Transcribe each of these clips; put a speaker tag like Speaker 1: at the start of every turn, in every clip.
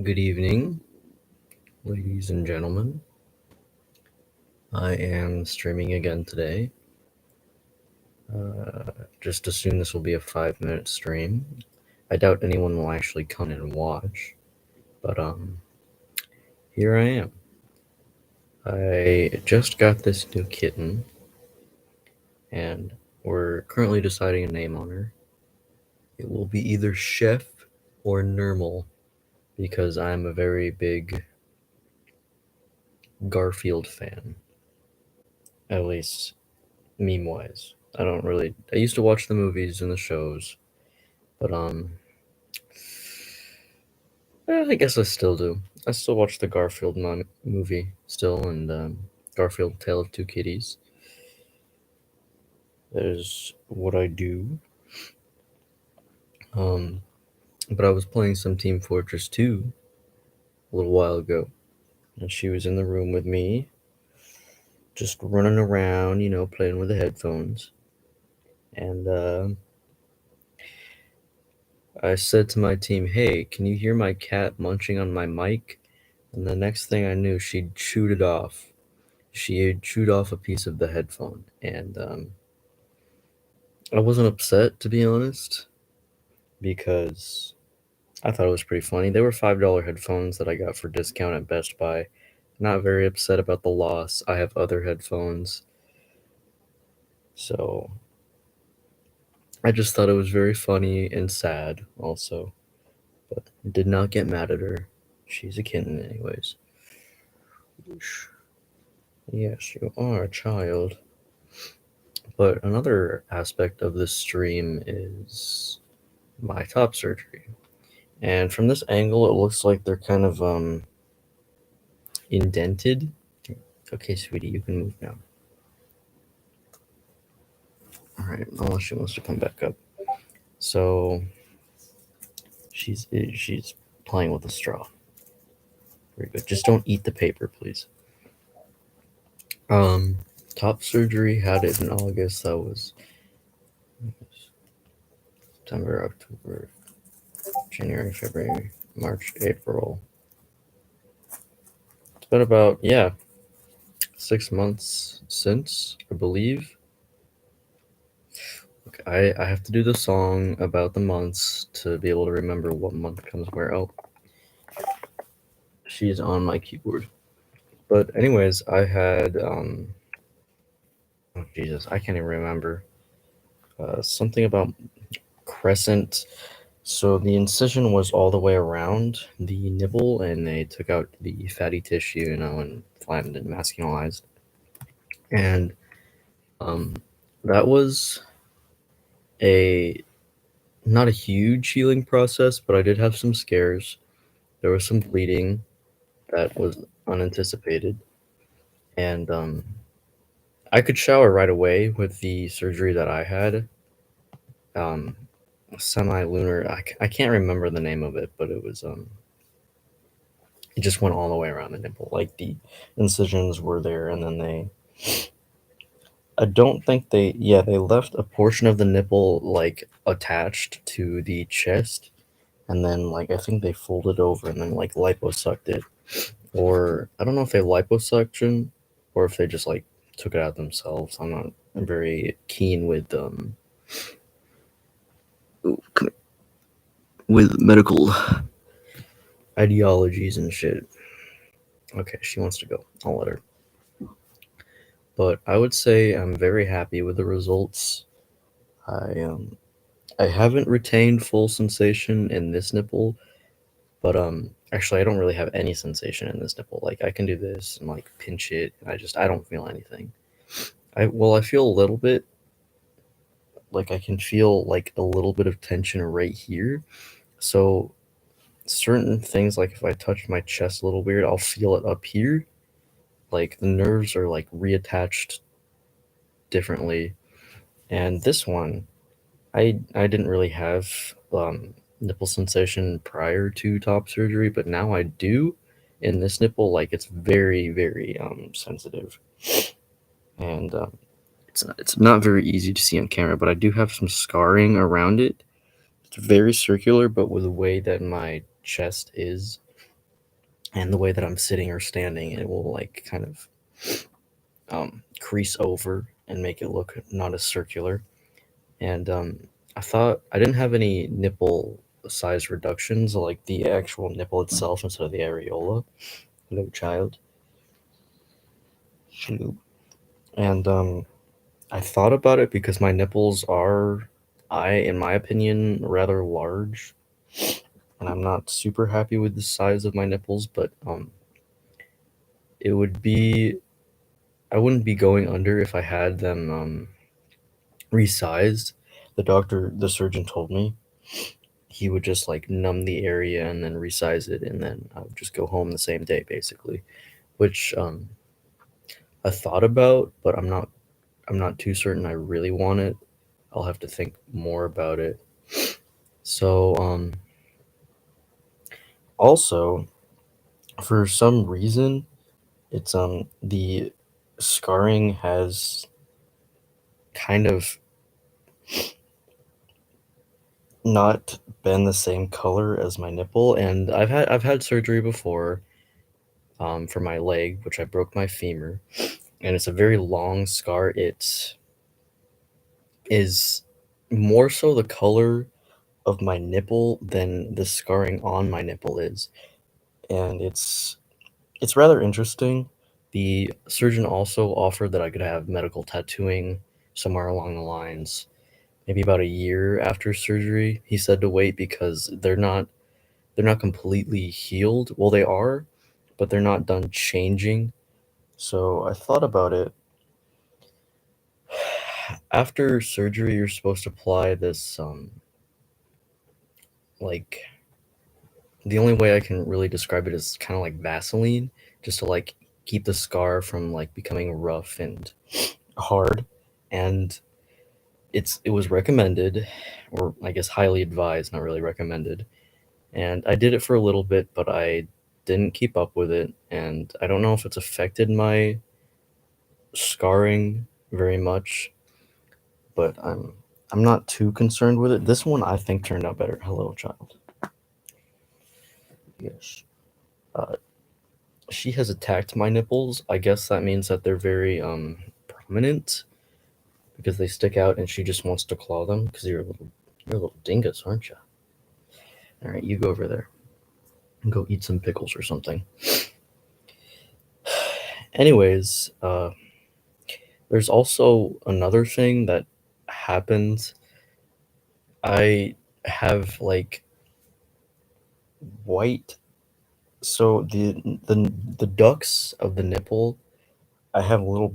Speaker 1: Good evening, ladies and gentlemen. I am streaming again today. Just assume this will be a 5-minute stream. I doubt anyone will actually come in and watch, but here I am. I just got this new kitten, and we're currently deciding a name on her. It will be either Chef or Nermal, because I'm a very big Garfield fan, at least meme-wise. I used to watch the movies and the shows, but I guess I still do. I still watch the Garfield movie still, and Garfield Tale of Two Kitties. That is what I do. Um, but I was playing some Team Fortress 2 a little while ago, and she was in the room with me, just running around, playing with the headphones. And I said to my team, "Hey, can you hear my cat munching on my mic?" And the next thing I knew, she'd chewed it off. She had chewed off a piece of the headphone, and I wasn't upset, to be honest, because I thought it was pretty funny. They were $5 headphones that I got for discount at Best Buy. Not very upset about the loss. I have other headphones, so I just thought it was very funny and sad also, but did not get mad at her. She's a kitten anyways. Yes, you are a child. But another aspect of this stream is my top surgery. And from this angle, it looks like they're kind of indented. Okay, sweetie, you can move now. All right, unless she wants to come back up. So she's playing with a straw. Very good. Just don't eat the paper, please. Top surgery had it in August. That was September, October, January, February, March, April. It's been about 6 months since, I believe. Okay, I have to do the song about the months to be able to remember what month comes where. Oh, she's on my keyboard. But anyways, I had oh Jesus, I can't even remember. Something about crescent. So the incision was all the way around the nipple, and they took out the fatty tissue, and flattened and masculinized. And um, that was a not a huge healing process, but I did have some scares. There was some bleeding that was unanticipated, and I could shower right away with the surgery that I had. Um, Semi-lunar. I can't remember the name of it, but it was it just went all the way around the nipple. Like the incisions were there, and then I don't think they left a portion of the nipple like attached to the chest, and then like I think they folded over and then like liposucked it, or I don't know if they liposuction or if they just like took it out themselves. I'm not very keen with medical ideologies and shit. Okay, she wants to go. I'll let her. But I would say I'm very happy with the results. I um I haven't retained full sensation in this nipple, but actually I don't really have any sensation in this nipple. Like I can do this and like pinch it, and I don't feel anything. I feel a little bit, like I can feel like a little bit of tension right here. So certain things, like if I touch my chest a little weird, I'll feel it up here. Like the nerves are like reattached differently. And this one, I didn't really have nipple sensation prior to top surgery, but now I do. In this nipple, like it's very very sensitive, and it's not very easy to see on camera. But I do have some scarring around it. It's very circular, but with the way that my chest is, and the way that I'm sitting or standing, it will like kind of crease over and make it look not as circular. And I thought I didn't have any nipple size reductions, like the actual nipple itself instead of the areola. Hello, child. Hello. And I thought about it because my nipples are, in my opinion, rather large, and I'm not super happy with the size of my nipples. But it would be, I wouldn't be going under if I had them resized. The surgeon told me he would just like numb the area and then resize it, and then I would just go home the same day, basically. Which I thought about, but I'm not too certain I really want it. I'll have to think more about it. So also, for some reason, it's the scarring has kind of not been the same color as my nipple, and I've had surgery before for my leg, which I broke my femur, and it's a very long scar. It is more so the color of my nipple than the scarring on my nipple is, and it's rather interesting. The surgeon also offered that I could have medical tattooing somewhere along the lines, maybe about a year after surgery. He said to wait because they're not completely healed. Well, they are, but they're not done changing. So I thought about it. After surgery, you're supposed to apply this like, the only way I can really describe it is kind of like Vaseline, just to like keep the scar from like becoming rough and hard. And it was recommended, or I guess highly advised, not really recommended. And I did it for a little bit, but I didn't keep up with it, and I don't know if it's affected my scarring very much, but I'm not too concerned with it. This one I think turned out better. Hello, child. Yes. Uh, she has attacked my nipples. I guess that means that they're very prominent because they stick out, and she just wants to claw them because you're a little dingus, aren't you? All right, you go over there and go eat some pickles or something. Anyways, there's also another thing that happens. I have like white, so the ducts of the nipple. I have little.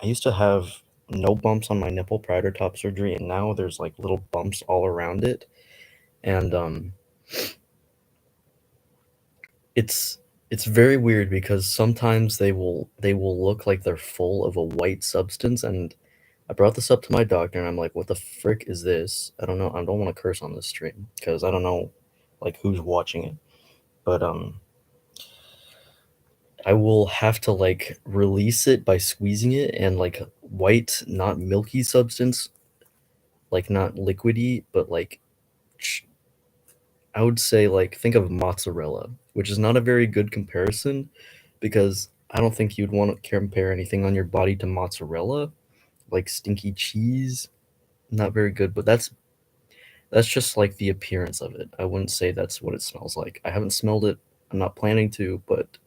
Speaker 1: I used to have no bumps on my nipple prior to top surgery, and now there's like little bumps all around it, and it's it's very weird because sometimes they will look like they're full of a white substance, and I brought this up to my doctor, and I'm like, "What the frick is this?" I don't know. I don't want to curse on this stream because I don't know, like, who's watching it. But I will have to like release it by squeezing it, and like white, not milky substance, like not liquidy, but like ch- I would say like think of mozzarella, which is not a very good comparison because I don't think you'd want to compare anything on your body to mozzarella, like stinky cheese. Not very good, but that's just like the appearance of it. I wouldn't say that's what it smells like. I haven't smelled it. I'm not planning to, but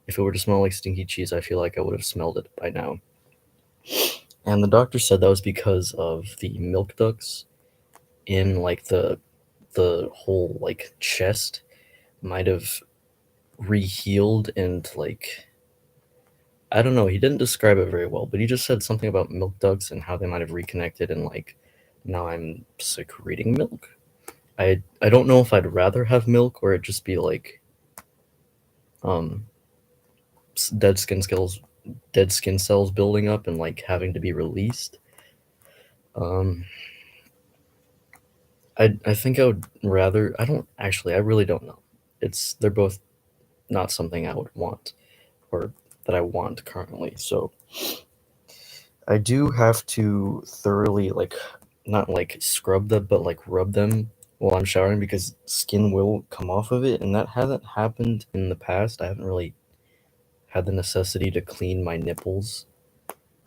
Speaker 1: if it were to smell like stinky cheese, I feel like I would have smelled it by now. And the doctor said that was because of the milk ducts in like the whole like chest might have rehealed, and like I don't know, he didn't describe it very well, but he just said something about milk ducts and how they might have reconnected, and like now I'm secreting milk. I don't know if I'd rather have milk or it just be like um dead skin cells building up and like having to be released. Um I think I would rather, I don't actually, I really don't know. They're both not something I would want, or that I want currently. So I do have to thoroughly like not like scrub them, but like rub them while I'm showering because skin will come off of it, and that hasn't happened in the past. I haven't really had the necessity to clean my nipples,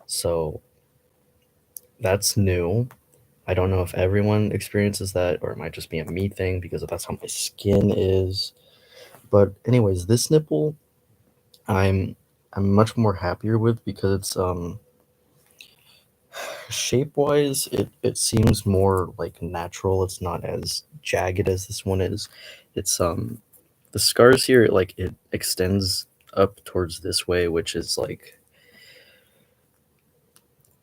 Speaker 1: so that's new. I don't know if everyone experiences that or it might just be a me thing because that's how my skin is. But anyways, this nipple I'm I'm much more happier with because it's shape wise it seems more like natural. It's not as jagged as this one is. It's the scars here like it extends up towards this way, which is like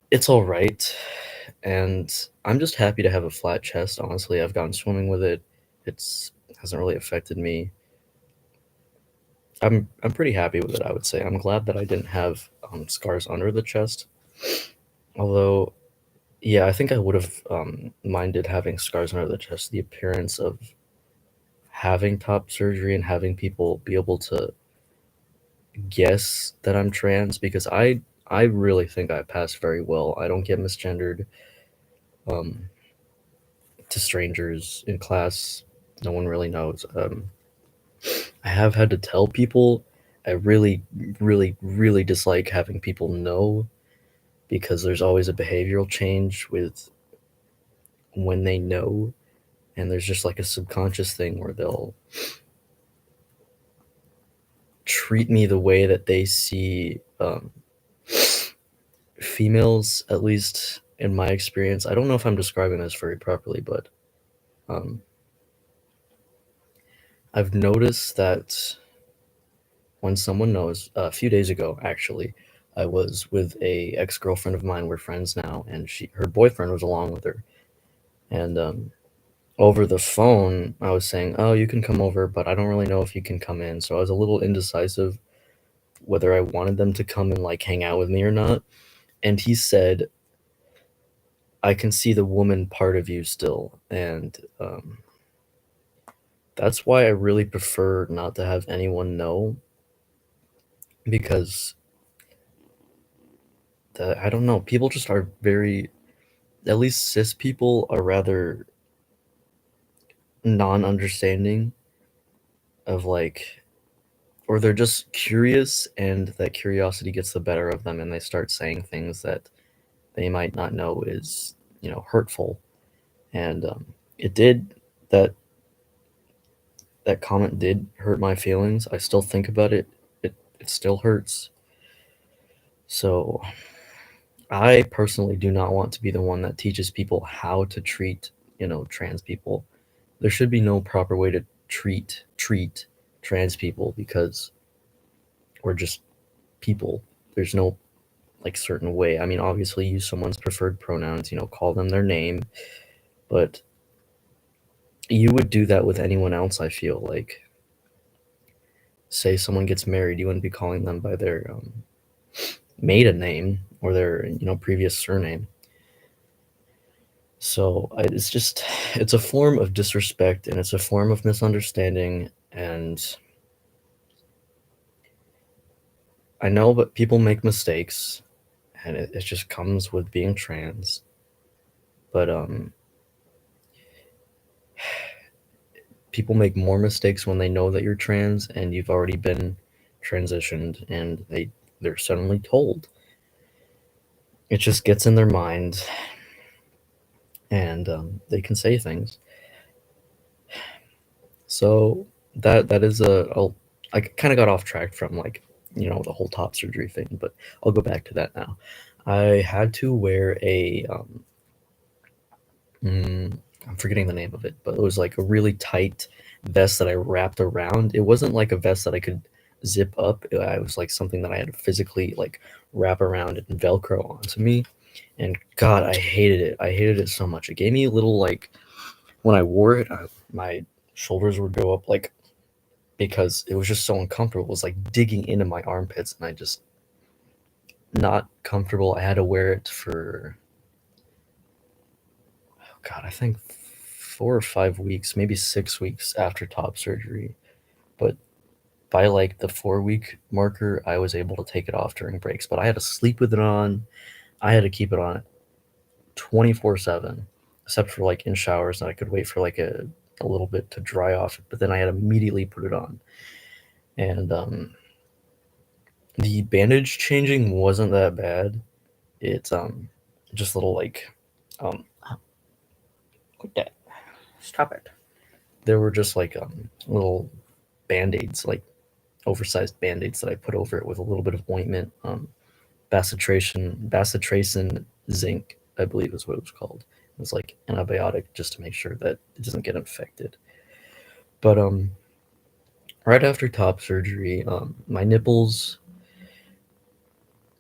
Speaker 1: it's all right. And I'm just happy to have a flat chest. Honestly, I've gone swimming with it. It's hasn't really affected me. I'm pretty happy with it. I would say I'm glad that I didn't have scars under the chest. Although, yeah, I think I would have minded having scars under the chest. The appearance of having top surgery and having people be able to guess that I'm trans because I really think I passed very well. I don't get misgendered um, to strangers in class. No one really knows. I have had to tell people. I really, really, really dislike having people know because there's always a behavioral change with when they know, and there's just like a subconscious thing where they'll treat me the way that they see females, at least in my experience. I don't know if I'm describing this very properly, but um, I've noticed that when someone knows, a few days ago actually, I was with a ex girlfriend of mine. We're friends now, and her boyfriend was along with her, and over the phone, I was saying, "Oh, you can come over, but I don't really know if you can come in." So I was a little indecisive whether I wanted them to come and like hang out with me or not. And he said, "I can see the woman part of you still," and that's why I really prefer not to have anyone know because I don't know, people just are very, at least cis people are rather non-understanding of like, or they're just curious and that curiosity gets the better of them and they start saying things that they might not know is, hurtful. And it did that that comment did hurt my feelings. I still think about it. It still hurts. So I personally do not want to be the one that teaches people how to treat, trans people. There should be no proper way to treat trans people because we're just people. There's no like certain way. I mean, obviously use someone's preferred pronouns, call them their name, but you would do that with anyone else, I feel like. Say someone gets married, you wouldn't be calling them by their maiden name or their, previous surname. So it's just, it's a form of disrespect and it's a form of misunderstanding. And I know that people make mistakes and it just comes with being trans. But people make more mistakes when they know that you're trans and you've already been transitioned and they're suddenly told. It just gets in their mind and they can say things. So that is I kind of got off track from like the whole top surgery thing, but I'll go back to that now. I had to wear a I'm forgetting the name of it, but it was like a really tight vest that I wrapped around. It wasn't like a vest that I could zip up. It was like something that I had to physically like wrap around and Velcro onto me. And God, I hated it. I hated it so much. It gave me a little like when I wore it, my shoulders would go up like because it was just so uncomfortable. It was like digging into my armpits, and I just not comfortable. I had to wear it for oh God, I think 4 or 5 weeks, maybe 6 weeks after top surgery. But by like the 4 week marker, I was able to take it off during breaks. But I had to sleep with it on. I had to keep it on 24/7. except for like in showers, and I could wait for like a little bit to dry off, but then I had immediately put it on. And the bandage changing wasn't that bad. It's just little like um quit that. Stop it. There were just like little band-aids, like oversized band-aids that I put over it with a little bit of ointment. Bacitracin zinc, I believe is what it was called. It was like antibiotic just to make sure that it doesn't get infected. But right after top surgery, my nipples,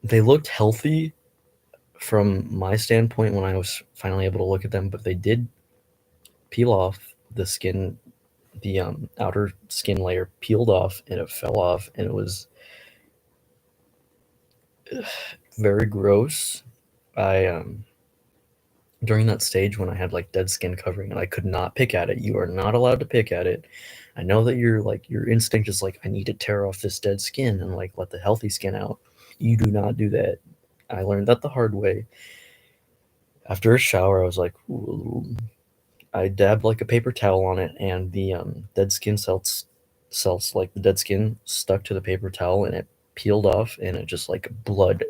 Speaker 1: they looked healthy from my standpoint when I was finally able to look at them, but they did peel off the skin. The outer skin layer peeled off and it fell off, and it was very gross. I During that stage when I had like dead skin covering and I could not pick at it. You are not allowed to pick at it. I know that your instinct is like, I need to tear off this dead skin and like let the healthy skin out. You do not do that. I learned that the hard way. After a shower, I was like, ooh. I dabbed like a paper towel on it, and the dead skin cells, like the dead skin, stuck to the paper towel, and it peeled off, and it just like blood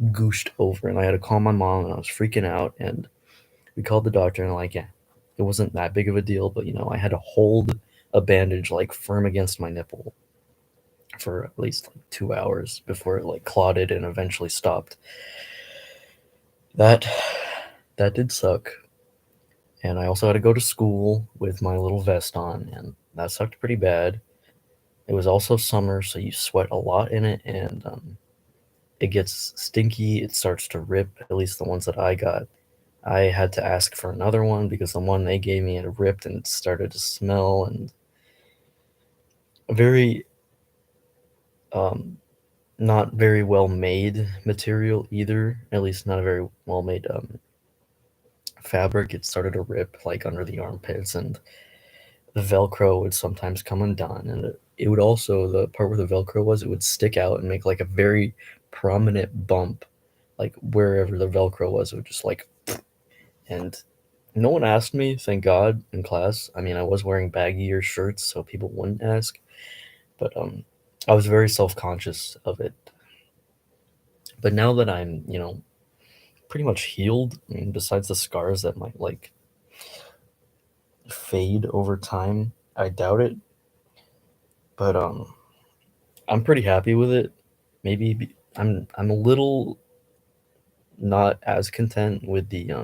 Speaker 1: gooshed over, and I had to call my mom, and I was freaking out, and we called the doctor, and like, yeah, it wasn't that big of a deal, but I had to hold a bandage like firm against my nipple for at least like 2 hours before it like clotted and eventually stopped. That that did suck. And I also had to go to school with my little vest on, and that sucked pretty bad. It was also summer, so you sweat a lot in it, and it gets stinky. It starts to rip, at least the ones that I got. I had to ask for another one because the one they gave me had ripped and it started to smell, and very um, not very well made material either. At least not a very well made fabric. It started to rip like under the armpits, and the Velcro would sometimes come undone, and it would also, the part where the Velcro was, it would stick out and make like a very prominent bump, like wherever the Velcro was, it would just like, and no one asked me, thank God, in class. I mean, I was wearing baggier shirts, so people wouldn't ask, but I was very self conscious of it. But now that I'm, pretty much healed, I mean, besides the scars that might like fade over time, I doubt it. But I'm pretty happy with it. I'm a little not as content with the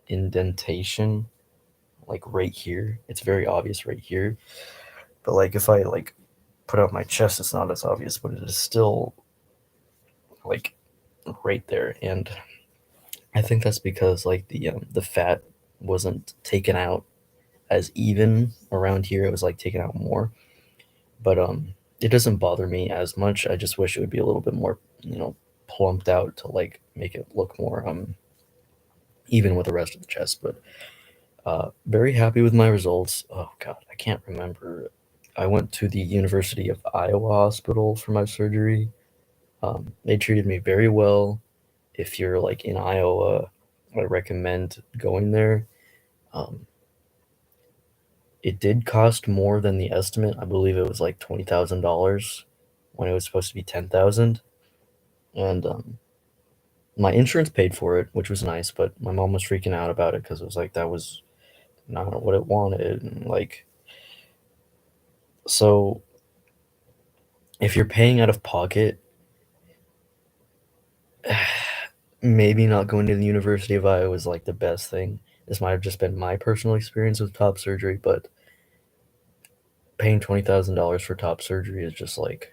Speaker 1: indentation, like right here. It's very obvious right here. But like if I like put out my chest, it's not as obvious, but it is still like right there. And I think that's because like the fat wasn't taken out as even around here. It was like taken out more. But it doesn't bother me as much. I just wish it would be a little bit more, plumped out to like make it look more even with the rest of the chest. But very happy with my results. Oh god, I can't remember. I went to the University of Iowa hospital for my surgery. They treated me very well. If you're like in Iowa, I recommend going there. Um, it did cost more than the estimate. I believe it was like $20,000 when it was supposed to be 10,000, and my insurance paid for it, which was nice. But my mom was freaking out about it because it was like that was not what it wanted, and like, so if you're paying out of pocket, maybe not going to the University of Iowa was like the best thing. This might have just been my personal experience with top surgery, but paying $20,000 for top surgery is just like,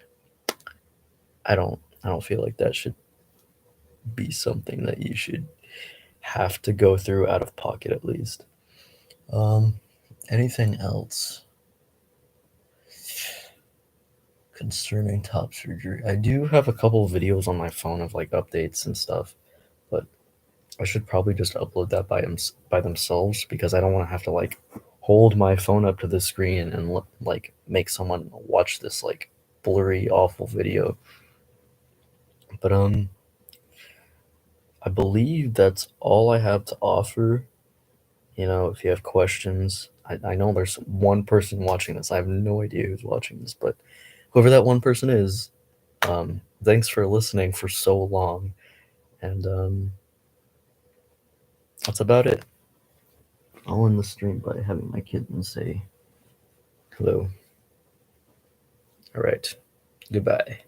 Speaker 1: I don't feel like that should be something that you should have to go through out of pocket at least. Um, Anything else concerning top surgery? I do have a couple of videos on my phone of like updates and stuff, but I should probably just upload that by themselves because I don't want to have to like hold my phone up to the screen and like make someone watch this like blurry, awful video. But I believe that's all I have to offer. You know, if you have questions, I know there's one person watching this. I have no idea who's watching this, but whoever that one person is, thanks for listening for so long. And that's about it. I'll end the stream by having my kittens say hello. All right. Goodbye.